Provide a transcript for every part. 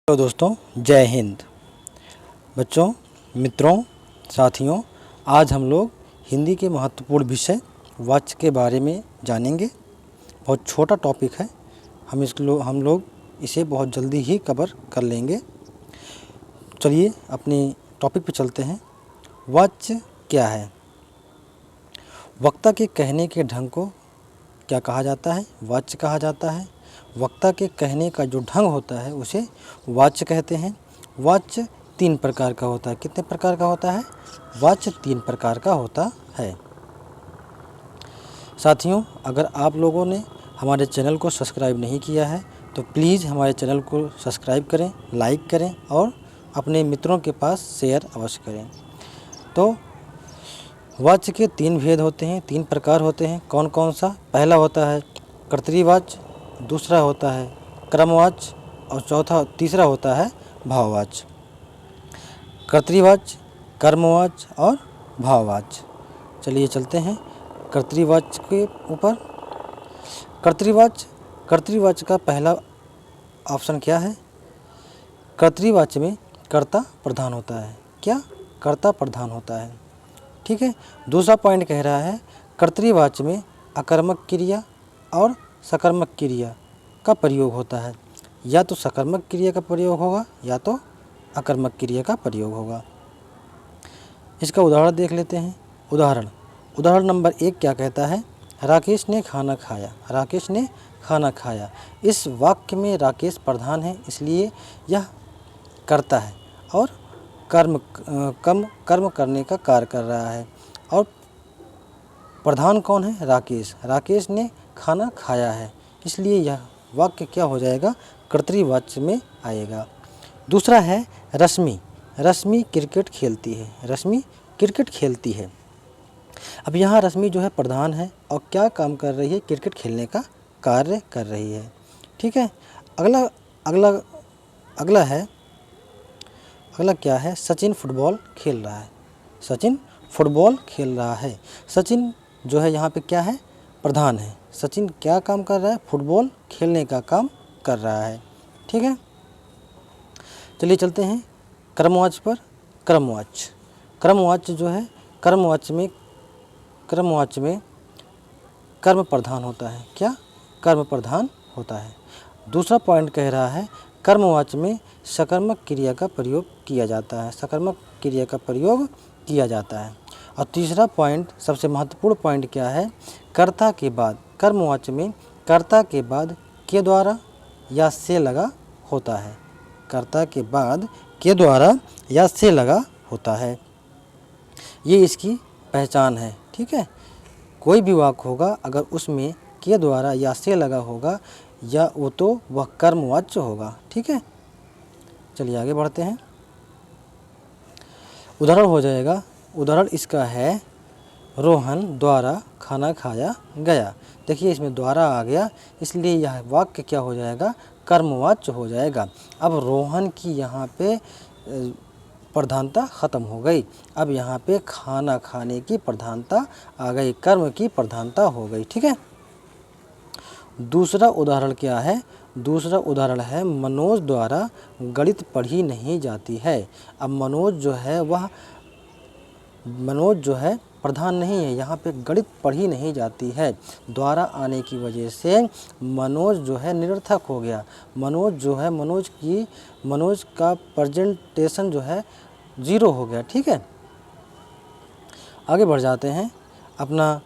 Hello दोस्तों, जय हिंद। बच्चों, मित्रों, साथियों, आज हम लोग हिंदी के महत्वपूर्ण विषय वाक्य के बारे में जानेंगे। बहुत छोटा टॉपिक है, हम लोग इसे बहुत जल्दी ही कवर कर लेंगे। चलिए अपने टॉपिक पे चलते हैं। वाक्य क्या है? वक्ता के कहने के ढंग को क्या कहा जाता है? वाक्य कहा जाता है। वक्ता के कहने का जो ढंग होता है उसे वाक्य कहते हैं। वाक्य 3 प्रकार का होता है। कितने प्रकार का होता है? वाक्य 3 प्रकार का होता है। साथियों, अगर आप लोगों ने हमारे चैनल को सब्सक्राइब नहीं किया है तो प्लीज़ हमारे चैनल को सब्सक्राइब करें, लाइक करें और अपने मित्रों के पास शेयर अवश्य करें। तो वाक्य के 3 भेद होते हैं, 3 प्रकार होते हैं। कौन कौन सा? पहला होता है कर्तृवाच्य, दूसरा होता है क्रमवाच्य और तीसरा होता है भाववाच्य। कर्तृवाच्य, कर्मवाच्य और भाववाच्य। चलिए चलते हैं कर्तृवाच्य के ऊपर। कर्तृवाच्य का पहला ऑप्शन क्या है? कर्तृवाच्य में कर्ता प्रधान होता है। क्या? कर्ता प्रधान होता है। ठीक है। दूसरा पॉइंट कह रहा है कर्तृवाच्य में अकर्मक क्रिया और सकर्मक क्रिया का प्रयोग होता है। या तो सकर्मक क्रिया का प्रयोग होगा या तो अकर्मक क्रिया का प्रयोग होगा। इसका उदाहरण देख लेते हैं। उदाहरण नंबर 1 क्या कहता है? राकेश ने खाना खाया। राकेश ने खाना खाया। इस वाक्य में राकेश प्रधान है, इसलिए यह कर्ता है और कर्म करने का कार्य कर रहा है। और प्रधान कौन है? राकेश। राकेश ने खाना खाया है, इसलिए यह वाक्य क्या हो जाएगा? कर्तृवाच्य में आएगा। दूसरा है रश्मि। रश्मि क्रिकेट खेलती है। रश्मि क्रिकेट खेलती है। अब यहाँ रश्मि जो है प्रधान है और क्या काम कर रही है? क्रिकेट खेलने का कार्य कर रही है। ठीक है। अगला क्या है? सचिन फुटबॉल खेल रहा है। सचिन फुटबॉल खेल रहा है। सचिन जो है यहाँ पे क्या है? प्रधान है। सचिन क्या काम कर रहा है? फुटबॉल खेलने का काम कर रहा है। ठीक है। चलिए चलते हैं क्रमवाच्य पर। क्रमवाच्य जो है क्रमवाच्य में कर्म प्रधान होता है। क्या? कर्म प्रधान होता है। दूसरा पॉइंट कह रहा है कर्मवाच्य में सकर्मक क्रिया का प्रयोग किया जाता है। सकर्मक क्रिया का प्रयोग किया जाता है। और तीसरा पॉइंट, सबसे महत्वपूर्ण पॉइंट क्या है? कर्ता के बाद, कर्मवाच्य में कर्ता के बाद के द्वारा या से लगा होता है। कर्ता के बाद के द्वारा या से लगा होता है। ये इसकी पहचान है। ठीक है। कोई भी वाक्य होगा अगर उसमें के द्वारा या से लगा होगा या वो तो वह कर्मवाच्य होगा। ठीक है। चलिए आगे बढ़ते हैं। उदाहरण हो जाएगा। उदाहरण इसका है रोहन द्वारा खाना खाया गया। देखिए इसमें द्वारा आ गया, इसलिए यह वाक्य क्या हो जाएगा? कर्मवाच्य हो जाएगा। अब रोहन की यहाँ पे प्रधानता खत्म हो गई। अब यहाँ पे खाना खाने की प्रधानता आ गई, कर्म की प्रधानता हो गई। ठीक है। दूसरा उदाहरण क्या है? दूसरा उदाहरण है मनोज द्वारा गणित पढ़ी नहीं जाती है। अब मनोज जो है प्रधान नहीं है, यहाँ पे गणित पढ़ी नहीं जाती है। द्वारा आने की वजह से मनोज जो है निरर्थक हो गया। मनोज का प्रेजेंटेशन जो है 0 हो गया। ठीक है। आगे बढ़ जाते हैं। अपना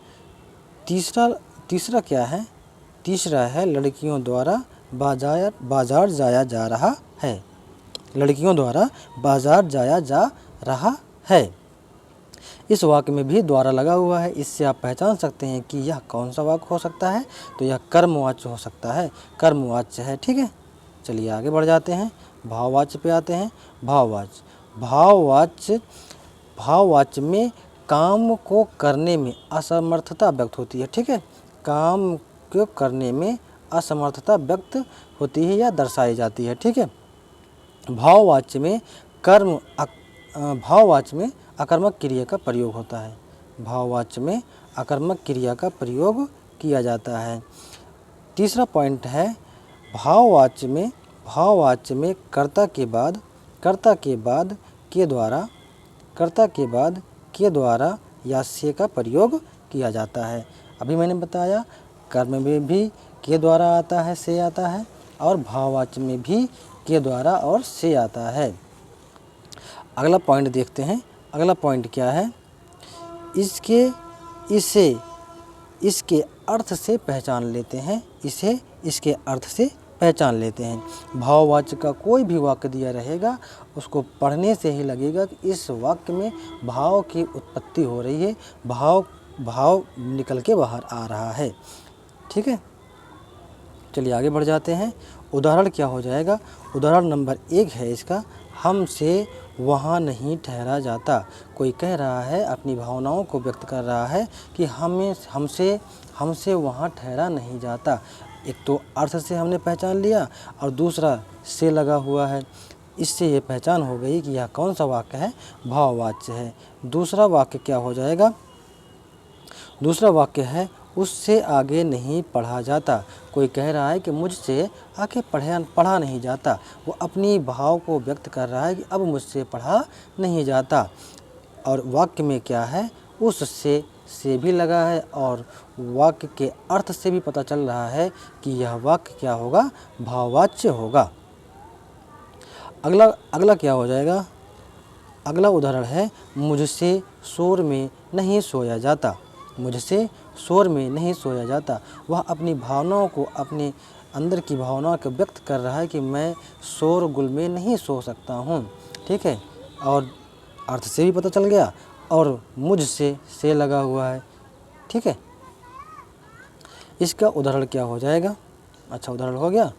तीसरा क्या है? तीसरा है लड़कियों द्वारा बाजार जाया जा रहा है। लड़कियों द्वारा बाजार जाया जा रहा है। इस वाक्य में भी द्वारा लगा हुआ है। इससे आप पहचान सकते हैं कि यह कौन सा वाक्य हो सकता है। तो यह कर्मवाच्य हो सकता है, कर्मवाच्य है। ठीक है। चलिए आगे बढ़ जाते हैं। भाववाच्य पे आते हैं। भाववाच्य में काम को करने में असमर्थता व्यक्त होती है। ठीक है। काम को करने में असमर्थता व्यक्त होती है या दर्शाई जाती है। ठीक है। भाववाच्य में अकर्मक क्रिया का प्रयोग होता है। भाववाच्य में अकर्मक क्रिया का प्रयोग किया जाता है। तीसरा पॉइंट है भाववाच्य में भाववाच्य में कर्ता के बाद के द्वारा या से का प्रयोग किया जाता है। अभी मैंने बताया कर्म में भी के द्वारा आता है, से आता है, और भाववाच्य में भी के द्वारा और से आता है। अगला पॉइंट देखते हैं। अगला पॉइंट क्या है? इसके अर्थ से पहचान लेते हैं। इसके अर्थ से पहचान लेते हैं। भाववाच्य का कोई भी वाक्य दिया रहेगा, उसको पढ़ने से ही लगेगा कि इस वाक्य में भाव की उत्पत्ति हो रही है, भाव निकल के बाहर आ रहा है। ठीक है, चलिए आगे बढ़ जाते हैं। उदाहरण क्या हो जाएगा? उदाहरण नंबर 1 है इसका, हमसे वहाँ नहीं ठहरा जाता। कोई कह रहा है, अपनी भावनाओं को व्यक्त कर रहा है कि हमसे वहाँ ठहरा नहीं जाता। एक तो अर्थ से हमने पहचान लिया और दूसरा से लगा हुआ है। इससे ये पहचान हो गई कि यह कौन सा वाक्य है? भाववाच्य है। दूसरा वाक्य क्या हो जाएगा? दूसरा वाक्य है, उससे आगे नहीं पढ़ा जाता। कोई कह रहा है कि मुझसे आगे पढ़ा नहीं जाता। वो अपनी भाव को व्यक्त कर रहा है कि अब मुझसे पढ़ा नहीं जाता। और वाक्य में क्या है? उससे से भी लगा है और वाक्य के अर्थ से भी पता चल रहा है कि यह वाक्य क्या होगा? भाववाच्य होगा। अगला क्या हो जाएगा? अगला उदाहरण है, मुझसे शोर में नहीं सोया जाता। मुझसे शोर में नहीं सोया जाता। वह अपनी भावनाओं को, अपने अंदर की भावनाओं को व्यक्त कर रहा है कि मैं शोरगुल में नहीं सो सकता हूँ। ठीक है, और अर्थ से भी पता चल गया और मुझसे से लगा हुआ है। ठीक है, इसका उदाहरण क्या हो जाएगा? अच्छा, उदाहरण हो गया।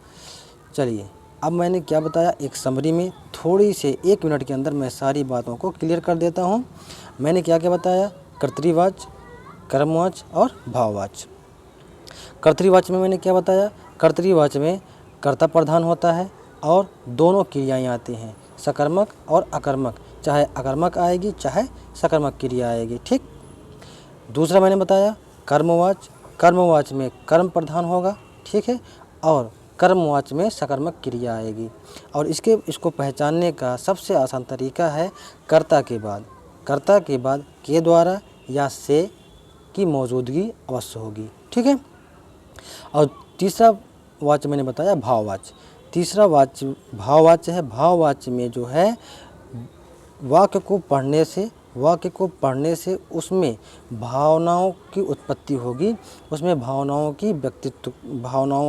चलिए, अब मैंने क्या बताया, एक समरी में थोड़ी से 1 मिनट के अंदर मैं सारी बातों को क्लियर कर देता हूँ। मैंने क्या क्या बताया? कर्तृवाच्य, कर्मवाच्य और भाववाच्य। कर्तृवाच्य में मैंने क्या बताया? कर्तृवाच्य में कर्ता प्रधान होता है और दोनों क्रियाएं आती हैं, सकर्मक और अकर्मक। चाहे अकर्मक आएगी चाहे सकर्मक क्रिया आएगी। ठीक। दूसरा मैंने बताया कर्मवाच्य। कर्मवाच्य में कर्म प्रधान होगा। ठीक है, और कर्मवाच्य में सकर्मक क्रिया आएगी। और इसको पहचानने का सबसे आसान तरीका है कर्ता के बाद के द्वारा या से की मौजूदगी अवश्य होगी। ठीक है, और तीसरा वाच्य मैंने बताया भाववाच्य। तीसरा वाच्य भाववाच्य है। भाववाच्य में जो है वाक्य को पढ़ने से उसमें भावनाओं की उत्पत्ति होगी, उसमें भावनाओं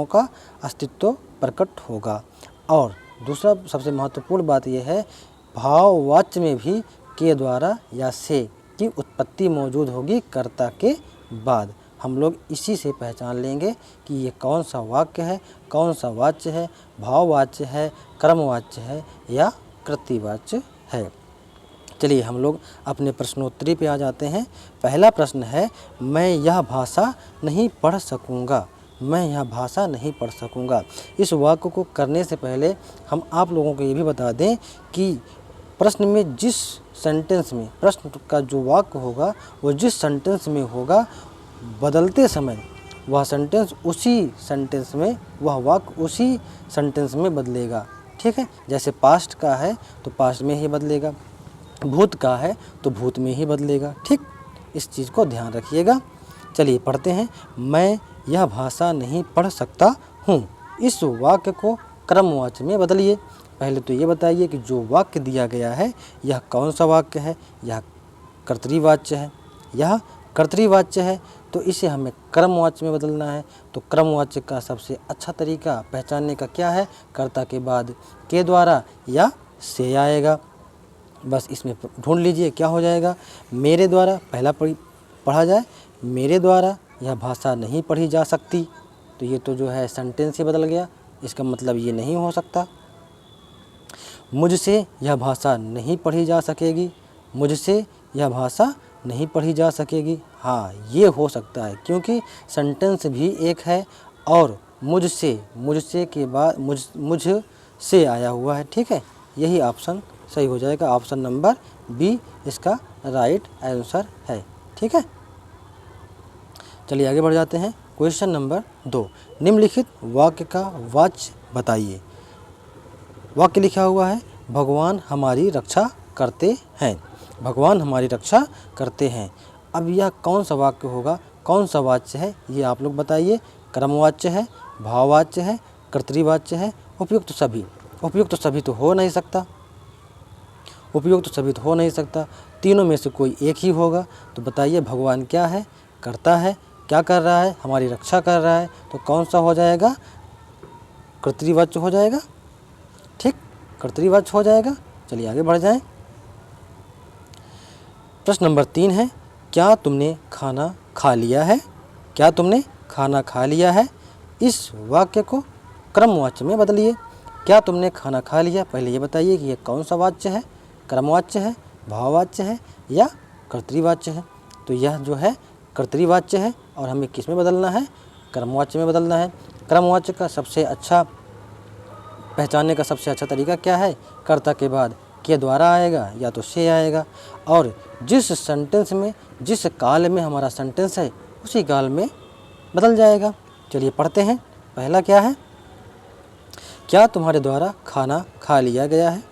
का अस्तित्व प्रकट होगा। और दूसरा सबसे महत्वपूर्ण बात यह है, भाववाच्य में भी के द्वारा या से की उत्पत्ति मौजूद होगी कर्ता के बाद। हम लोग इसी से पहचान लेंगे कि ये कौन सा वाक्य है, कौन सा वाच्य है, भाववाच्य है, कर्मवाच्य है या कृतिवाच्य है। चलिए हम लोग अपने प्रश्नोत्तरी पे आ जाते हैं। पहला प्रश्न है, मैं यह भाषा नहीं पढ़ सकूँगा। मैं यह भाषा नहीं पढ़ सकूँगा। इस वाक्य को करने से पहले हम आप लोगों को ये भी बता दें कि प्रश्न में जिस सेंटेंस में प्रश्न का जो वाक्य होगा वो जिस सेंटेंस में होगा, बदलते समय वह वाक्य उसी सेंटेंस में बदलेगा। ठीक है, जैसे पास्ट का है तो पास्ट में ही बदलेगा, भूत का है तो भूत में ही बदलेगा। ठीक, इस चीज़ को ध्यान रखिएगा। चलिए पढ़ते हैं। मैं यह भाषा नहीं पढ़ सकता हूँ। इस वाक्य को क्रमवाच्य में बदलिए। पहले तो ये बताइए कि जो वाक्य दिया गया है यह कौन सा वाक्य है? यह कर्तृवाच्य है। यह कर्तृवाच्य है तो इसे हमें क्रमवाच्य में बदलना है। तो क्रमवाच्य का सबसे अच्छा तरीका पहचानने का क्या है? कर्ता के बाद के द्वारा या से आएगा। बस इसमें ढूंढ लीजिए क्या हो जाएगा। मेरे द्वारा पहला पढ़ा जाए, मेरे द्वारा यह भाषा नहीं पढ़ी जा सकती, तो ये तो जो है सेंटेंस ही बदल गया। इसका मतलब ये नहीं हो सकता। मुझसे यह भाषा नहीं पढ़ी जा सकेगी। मुझसे यह भाषा नहीं पढ़ी जा सकेगी। हाँ, ये हो सकता है क्योंकि सेंटेंस भी एक है और मुझसे के बाद मुझसे आया हुआ है। ठीक है, यही ऑप्शन सही हो जाएगा। ऑप्शन नंबर बी इसका राइट आंसर है। ठीक है, चलिए आगे बढ़ जाते हैं। क्वेश्चन नंबर 2, निम्नलिखित वाक्य का वाच्य बताइए। वाक्य लिखा हुआ है भगवान हमारी रक्षा करते हैं, भगवान हमारी रक्षा करते हैं। अब यह कौन सा वाक्य होगा, कौन सा वाच्य है, ये आप लोग बताइए। क्रमवाच्य है, भाववाच्य है, कर्तृवाच्य है, उपयुक्त सभी। उपयुक्त सभी तो हो नहीं सकता, उपयुक्त सभी तो हो नहीं सकता, तीनों में से कोई एक ही होगा। तो बताइए भगवान क्या है, करता है, क्या कर रहा है, हमारी रक्षा कर रहा है, तो कौन सा हो जाएगा, कर्तृवाच्य हो जाएगा। ठीक, कर्तृवाच्य हो जाएगा। चलिए आगे बढ़ जाएं। प्रश्न नंबर 3 है, क्या तुमने खाना खा लिया है, क्या तुमने खाना खा लिया है। इस वाक्य को क्रमवाच्य में बदलिए। क्या तुमने खाना खा लिया, पहले ये बताइए कि ये कौन सा वाच्य है, क्रमवाच्य है, भाववाच्य है या कर्तृवाच्य है। तो यह जो है कर्तृवाच्य है और हमें किस में बदलना है, क्रमवाच्य में बदलना है। क्रमवाच्य का सबसे अच्छा पहचानने का सबसे अच्छा तरीका क्या है, कर्ता के बाद के द्वारा आएगा या तो से आएगा, और जिस सेंटेंस में, जिस काल में हमारा सेंटेंस है उसी काल में बदल जाएगा। चलिए पढ़ते हैं। पहला क्या है, क्या तुम्हारे द्वारा खाना खा लिया गया है,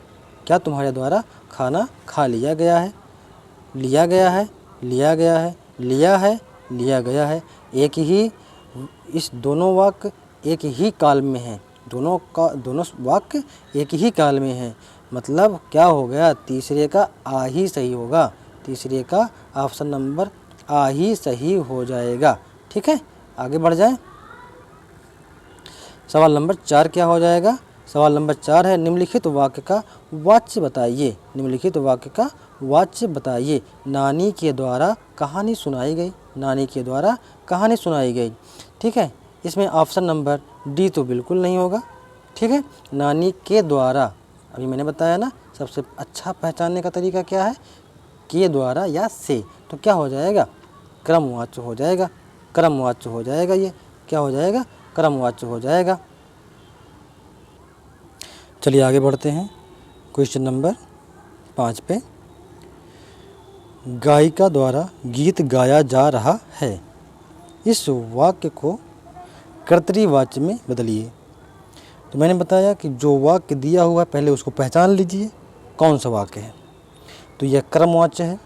क्या तुम्हारे द्वारा खाना खा लिया गया है। लिया गया है, लिया गया है, लिया है, लिया गया है, एक ही, इस दोनों वाक्य एक ही काल में हैं, दोनों वाक्य एक ही काल में हैं। मतलब क्या हो गया, तीसरे का आ ही सही होगा, तीसरे का ऑप्शन नंबर आ ही सही हो जाएगा। ठीक है, आगे बढ़ जाएं। सवाल नंबर 4 क्या हो जाएगा, सवाल नंबर 4 है निम्नलिखित वाक्य का वाच्य बताइए, निम्नलिखित वाक्य का वाच्य बताइए। नानी के द्वारा कहानी सुनाई गई, नानी के द्वारा कहानी सुनाई गई। ठीक है, इसमें ऑप्शन नंबर डी तो बिल्कुल नहीं होगा। ठीक है, नानी के द्वारा, अभी मैंने बताया ना सबसे अच्छा पहचानने का तरीका क्या है, के द्वारा या से, तो क्या हो जाएगा, क्रमवाच्य हो जाएगा, क्रमवाच्य हो जाएगा, ये क्या हो जाएगा, क्रमवाच्य हो जाएगा। चलिए आगे बढ़ते हैं क्वेश्चन नंबर 5 पे। गायिका द्वारा गीत गाया जा रहा है, इस वाक्य को कर्तृवाच्य में बदलिए। तो मैंने बताया कि जो वाक्य दिया हुआ है पहले उसको पहचान लीजिए कौन सा वाक्य है। तो यह क्रमवाच्य है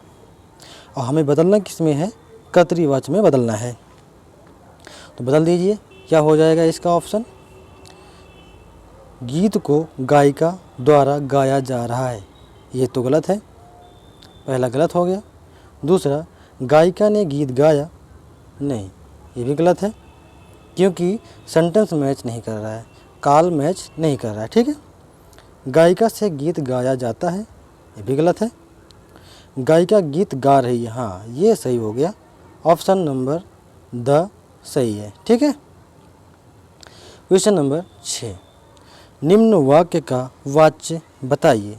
और हमें बदलना किस में है, कर्तृवाच्य में बदलना है। तो बदल दीजिए, क्या हो जाएगा इसका ऑप्शन, गीत को गायिका द्वारा गाया जा रहा है, ये तो गलत है, पहला गलत हो गया। दूसरा, गायिका ने गीत गाया, नहीं, ये भी गलत है क्योंकि सेंटेंस मैच नहीं कर रहा है, काल मैच नहीं कर रहा है। ठीक है, गायिका से गीत गाया जाता है, ये भी गलत है। गायिका गीत गा रही है, हाँ ये सही हो गया, ऑप्शन नंबर द सही है। ठीक है, क्वेश्चन नंबर 6, निम्न वाक्य का वाच्य बताइए।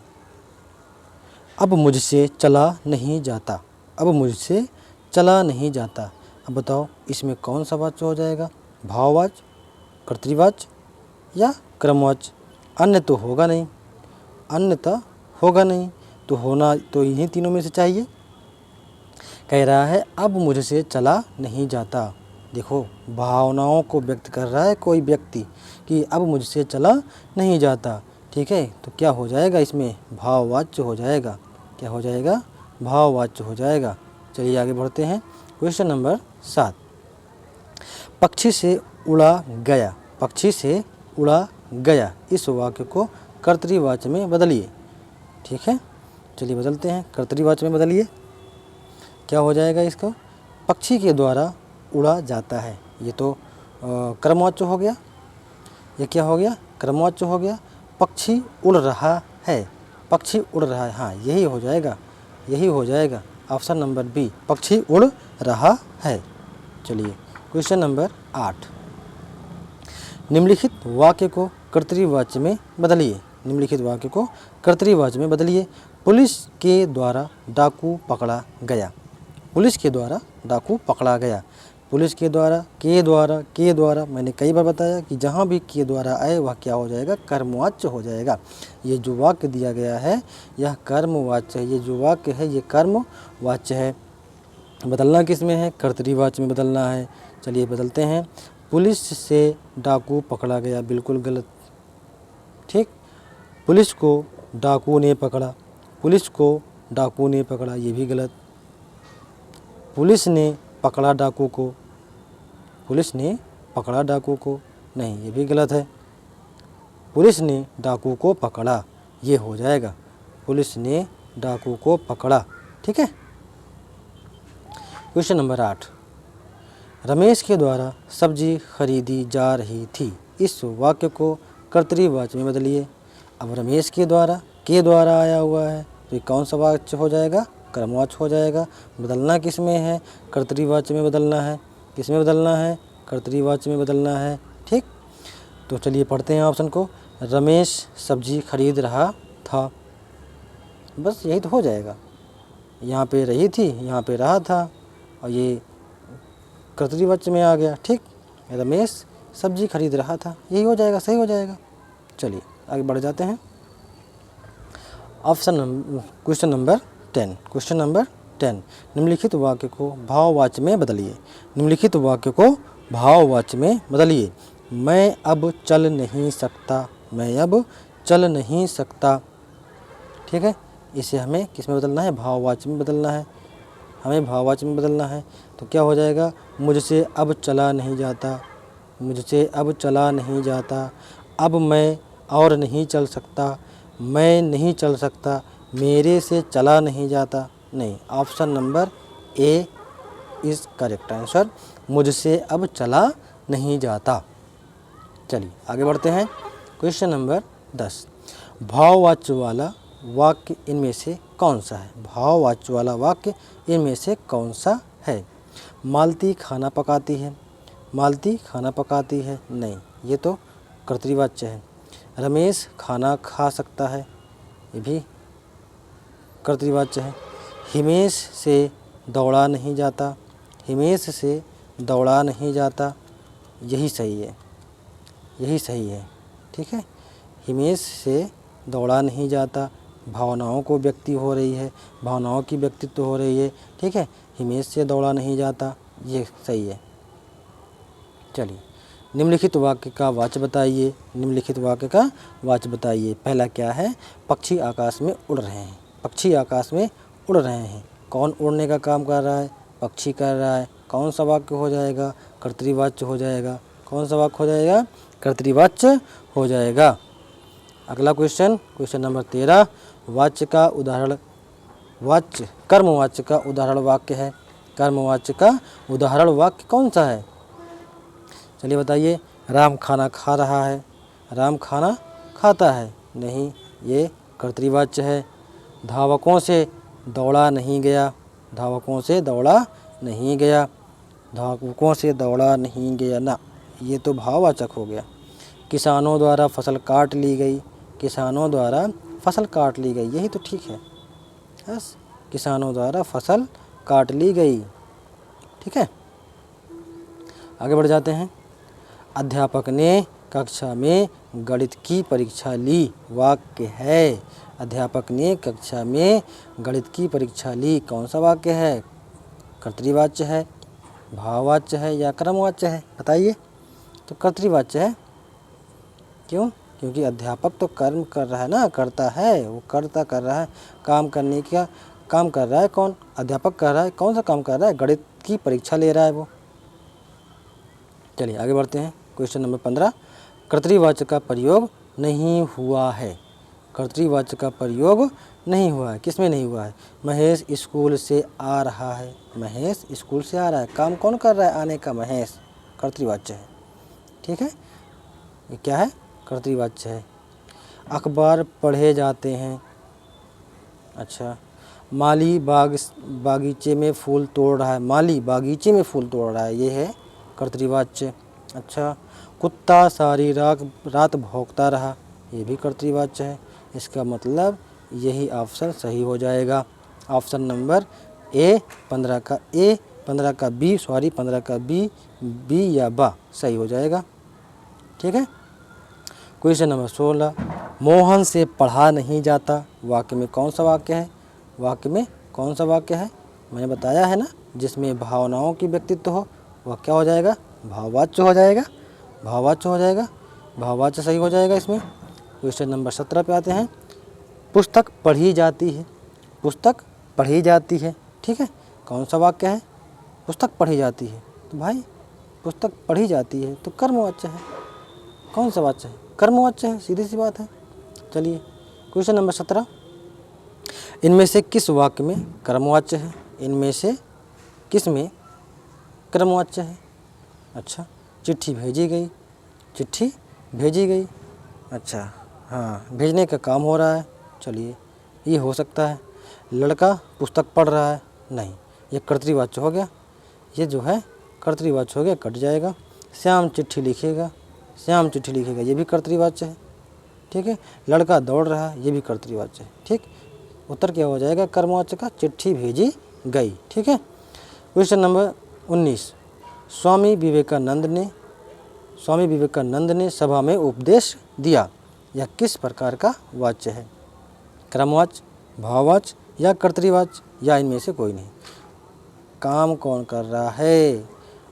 अब मुझसे चला नहीं जाता, अब मुझसे चला नहीं जाता। अब बताओ इसमें कौन सा वाच्य हो जाएगा, भाववाच्य, कर्तृवाच्य या क्रमवाच्य। अन्य तो होगा नहीं, अन्यथा होगा नहीं, तो होना तो इन्हीं तीनों में से चाहिए। कह रहा है अब मुझसे चला नहीं जाता, देखो भावनाओं को व्यक्त कर रहा है कोई व्यक्ति कि अब मुझसे चला नहीं जाता। ठीक है, तो क्या हो जाएगा इसमें, भाववाच्य हो जाएगा, क्या हो जाएगा, भाववाच्य हो जाएगा। चलिए आगे बढ़ते हैं क्वेश्चन नंबर 7, पक्षी से उड़ा गया, पक्षी से उड़ा गया, इस वाक्य को कर्तृवाच्य में बदलिए। ठीक है, चलिए बदलते हैं, कर्तृवाच्य में बदलिए। क्या हो जाएगा इसका, पक्षी के द्वारा उड़ा जाता है, ये तो क्रमवाच्य हो गया, ये क्या हो गया, क्रमवाच्य हो गया। पक्षी उड़ रहा है, पक्षी उड़ रहा है, हाँ यही हो जाएगा, यही हो जाएगा, ऑप्शन नंबर बी, पक्षी उड़ रहा है। चलिए क्वेश्चन नंबर 8, निम्नलिखित वाक्य को कर्तृवाच्य में बदलिए, निम्नलिखित वाक्य को कर्तृवाच्य में बदलिए। पुलिस के द्वारा डाकू पकड़ा गया, पुलिस के द्वारा डाकू पकड़ा गया, पुलिस के द्वारा, के द्वारा मैंने कई बार बताया कि जहाँ भी के द्वारा आए वह क्या हो जाएगा, कर्मवाच्य हो जाएगा। ये जो वाक्य दिया गया है यह कर्मवाच्य है, ये जो वाक्य है ये कर्मवाच्य है। बदलना किस में है, कर्तृवाच्य में बदलना है। चलिए बदलते हैं, पुलिस से डाकू पकड़ा गया, बिल्कुल गलत। ठीक, पुलिस को डाकू ने पकड़ा, पुलिस को डाकू ने पकड़ा, ये भी गलत। पुलिस ने पकड़ा डाकू को, पुलिस ने पकड़ा डाकू को, नहीं ये भी गलत है। पुलिस ने डाकू को पकड़ा, ये हो जाएगा, पुलिस ने डाकू को पकड़ा। ठीक है। क्वेश्चन नंबर 8, रमेश के द्वारा सब्जी खरीदी जा रही थी, इस वाक्य को कर्तरीवाची में बदलिए। अब रमेश के द्वारा आया हुआ है तो ये कौन सा वाक्य हो जाएगा, कर्मवाच्य हो जाएगा। बदलना किस में है, कर्तरीवाची में बदलना है। किस में बदलना है, कर्तरीवाची में बदलना है। ठीक, तो चलिए पढ़ते हैं ऑप्शन को। रमेश सब्जी खरीद रहा था, बस यही तो हो जाएगा। यहाँ पे रही थी, यहाँ पे रहा था, और ये कर्तरीवाच्य में आ गया। ठीक, रमेश सब्जी खरीद रहा था, यही हो जाएगा, सही हो जाएगा। चलिए आगे बढ़ जाते हैं। क्वेश्चन नंबर 10, निम्नलिखित वाक्य को भाववाच्य में बदलिए। निम्नलिखित वाक्य को भाववाच्य में बदलिए। मैं अब चल नहीं सकता, मैं अब चल नहीं सकता। ठीक है, इसे हमें किस में बदलना है, भाववाच्य में बदलना है। हमें भाववाच्य में बदलना है तो क्या हो जाएगा, मुझसे अब चला नहीं जाता, मुझसे अब चला नहीं जाता। अब मैं और नहीं चल सकता, मैं नहीं चल सकता। मेरे से चला नहीं जाता, नहीं, option number A is correct answer, मुझसे अब चला नहीं जाता। चलिए आगे बढ़ते हैं। क्वेश्चन नंबर 10, भाववाच्य वाला वाक्य इनमें से कौन सा है। भाववाच्य वाला वाक्य इनमें से कौन सा है। मालती खाना पकाती है, मालती खाना पकाती है, नहीं ये तो कर्तरीवाच्य है। रमेश खाना खा सकता है, ये भी कर्तरीवाच्य है। हिमेश से दौड़ा नहीं जाता, हिमेश से दौड़ा नहीं जाता, यही सही है, यही सही है। ठीक है, हिमेश से दौड़ा नहीं जाता, भावनाओं को व्यक्ति हो रही है, भावनाओं की व्यक्तित्व हो रही है। ठीक है, हिमेश से दौड़ा नहीं जाता, ये सही है। चलिए निम्नलिखित वाक्य का वाच्य बताइए। निम्नलिखित वाक्य का वाच्य बताइए। पहला क्या है, पक्षी आकाश में उड़ रहे हैं, पक्षी आकाश में उड़ रहे हैं। कौन उड़ने का काम कर रहा है, पक्षी कर रहा है। कौन सा वाक्य हो जाएगा, कर्तरीवाच्य हो जाएगा। कौन सा वाक्य हो जाएगा, कर्तरीवाच्य हो जाएगा। अगला क्वेश्चन नंबर 13, वाच्य का उदाहरण, वाच्य कर्मवाच्य का उदाहरण वाक्य है। कर्मवाच्य का उदाहरण वाक्य कौन सा है, चलिए बताइए। राम खाना खा रहा है, राम खाना खाता है, नहीं ये कर्तरीवाच्य है। धावकों से दौड़ा नहीं गया, धावकों से दौड़ा नहीं गया, धावकों से दौड़ा नहीं गया, ना ये तो भाववाचक हो गया। किसानों द्वारा फसल काट ली गई, किसानों द्वारा फसल काट ली गई, यही तो ठीक है। बस किसानों द्वारा फसल काट ली गई। ठीक है, आगे बढ़ जाते हैं। अध्यापक ने कक्षा में गणित की परीक्षा ली, वाक्य है। अध्यापक ने कक्षा में गणित की परीक्षा ली, कौन सा वाक्य है, कर्तरीवाच्य है, भाववाच्य है या कर्मवाच्य है, बताइए। तो कर्तरीवाच्य है। क्यों, क्योंकि अध्यापक तो कर्म कर रहा है ना, करता है, वो करता कर रहा है, काम करने का काम कर रहा है। कौन, अध्यापक कर रहा है, कौन सा काम कर रहा है, गणित की परीक्षा ले रहा है वो। चलिए आगे बढ़ते हैं। क्वेश्चन नंबर 15, कर्तरीवाच्य का प्रयोग नहीं हुआ है। कर्तरीवाच्य का प्रयोग नहीं हुआ है, किस में नहीं हुआ है। महेश स्कूल से आ रहा है, महेश स्कूल से आ रहा है, काम कौन कर रहा है, आने का, महेश, कर्तरीवाच्य है। ठीक है, ये क्या है, कर्तरीवाच्य है। अखबार पढ़े जाते हैं, अच्छा। माली बागीचे में फूल तोड़ रहा है, माली बागीचे में फूल तोड़ रहा है, ये है कर्तरीवाच्य। अच्छा, कुत्ता सारी रात भौंकता रहा, ये भी कर्तरीवाच्य है। इसका मतलब यही ऑप्शन सही हो जाएगा। ऑप्शन नंबर ए 15 का बी, 15 का बी या बा सही हो जाएगा। ठीक है। क्वेश्चन नंबर 16, मोहन से पढ़ा नहीं जाता, वाक्य में कौन सा वाक्य है, वाक्य में कौन सा वाक्य है, मैंने बताया है ना, जिसमें भावनाओं की व्यक्तित्व हो, वह क्या हो जाएगा, भाववाच्य हो जाएगा, भाववाच्य हो जाएगा, भाववाच्य सही हो जाएगा इसमें। क्वेश्चन नंबर 17 पे आते हैं। पुस्तक पढ़ी जाती है, पुस्तक पढ़ी जाती है, ठीक है। कौन सा वाक्य है? पुस्तक पढ़ी जाती है। तो भाई पुस्तक पढ़ी जाती है तो कर्मवाच्य है। कौन सा वाच्य है? कर्मवाच्य है, सीधी सी बात है। चलिए क्वेश्चन नंबर 17, इनमें से किस वाक्य में कर्मवाच्य है? इनमें से किस में कर्मवाच्य है? अच्छा, चिट्ठी भेजी गई, चिट्ठी भेजी गई। अच्छा हाँ, भेजने का काम हो रहा है। चलिए ये हो सकता है। लड़का पुस्तक पढ़ रहा है, नहीं, ये कर्तृवाच्य हो गया। ये जो है कर्तृवाच्य हो गया, कट जाएगा। श्याम चिट्ठी लिखेगा, श्याम चिट्ठी लिखेगा, ये भी कर्तृवाच्य है, ठीक है। लड़का दौड़ रहा है, ये भी कर्तृवाच्य है, ठीक। उत्तर क्या हो जाएगा कर्मवाच्य का? चिट्ठी भेजी गई, ठीक है। क्वेश्चन नंबर 19, स्वामी विवेकानंद ने सभा में उपदेश दिया, यह किस प्रकार का वाच्य है? क्रमवाच्य, भाववाच्य या कर्तृवाच्य, या इनमें से कोई नहीं? काम कौन कर रहा है?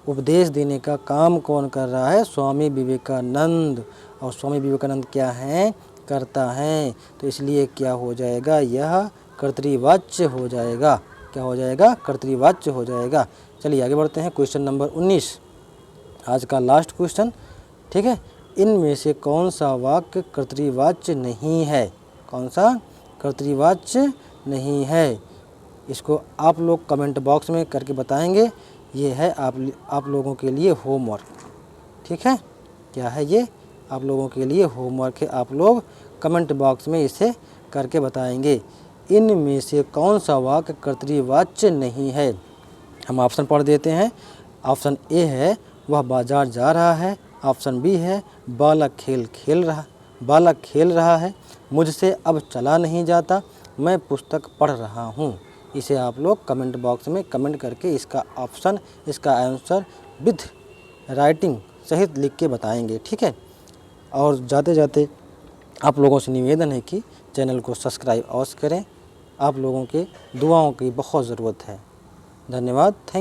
उपदेश देने का काम कौन कर रहा है? स्वामी विवेकानंद। और स्वामी विवेकानंद क्या हैं? करता है, तो इसलिए क्या हो जाएगा? यह कर्तृवाच्य हो जाएगा। क्या हो जाएगा? कर्तृवाच्य हो जाएगा। चलिए आगे बढ़ते हैं। क्वेश्चन नंबर 19, आज का लास्ट क्वेश्चन, ठीक है। इनमें से कौन सा वाक्य कर्तृवाच्य नहीं है? कौन सा कर्तृवाच्य नहीं है? इसको आप लोग कमेंट बॉक्स में करके बताएंगे। ये है आप लोगों के लिए होमवर्क, ठीक है। क्या है ये? आप लोगों के लिए होमवर्क है। आप लोग कमेंट बॉक्स में इसे करके बताएंगे। इनमें से कौन सा वाक्य कर्तृवाच्य नहीं है? हम ऑप्शन पढ़ देते हैं। ऑप्शन ए है वह बाजार जा रहा है। ऑप्शन बी है बालक खेल रहा है। मुझसे अब चला नहीं जाता, मैं पुस्तक पढ़ रहा हूँ। इसे आप लोग कमेंट बॉक्स में कमेंट करके इसका ऑप्शन, इसका आंसर विद राइटिंग सहित लिख के बताएंगे, ठीक है। और जाते जाते आप लोगों से निवेदन है कि चैनल को सब्सक्राइब अवश्य करें। आप लोगों के दुआओं की बहुत ज़रूरत है। धन्यवाद। थैंक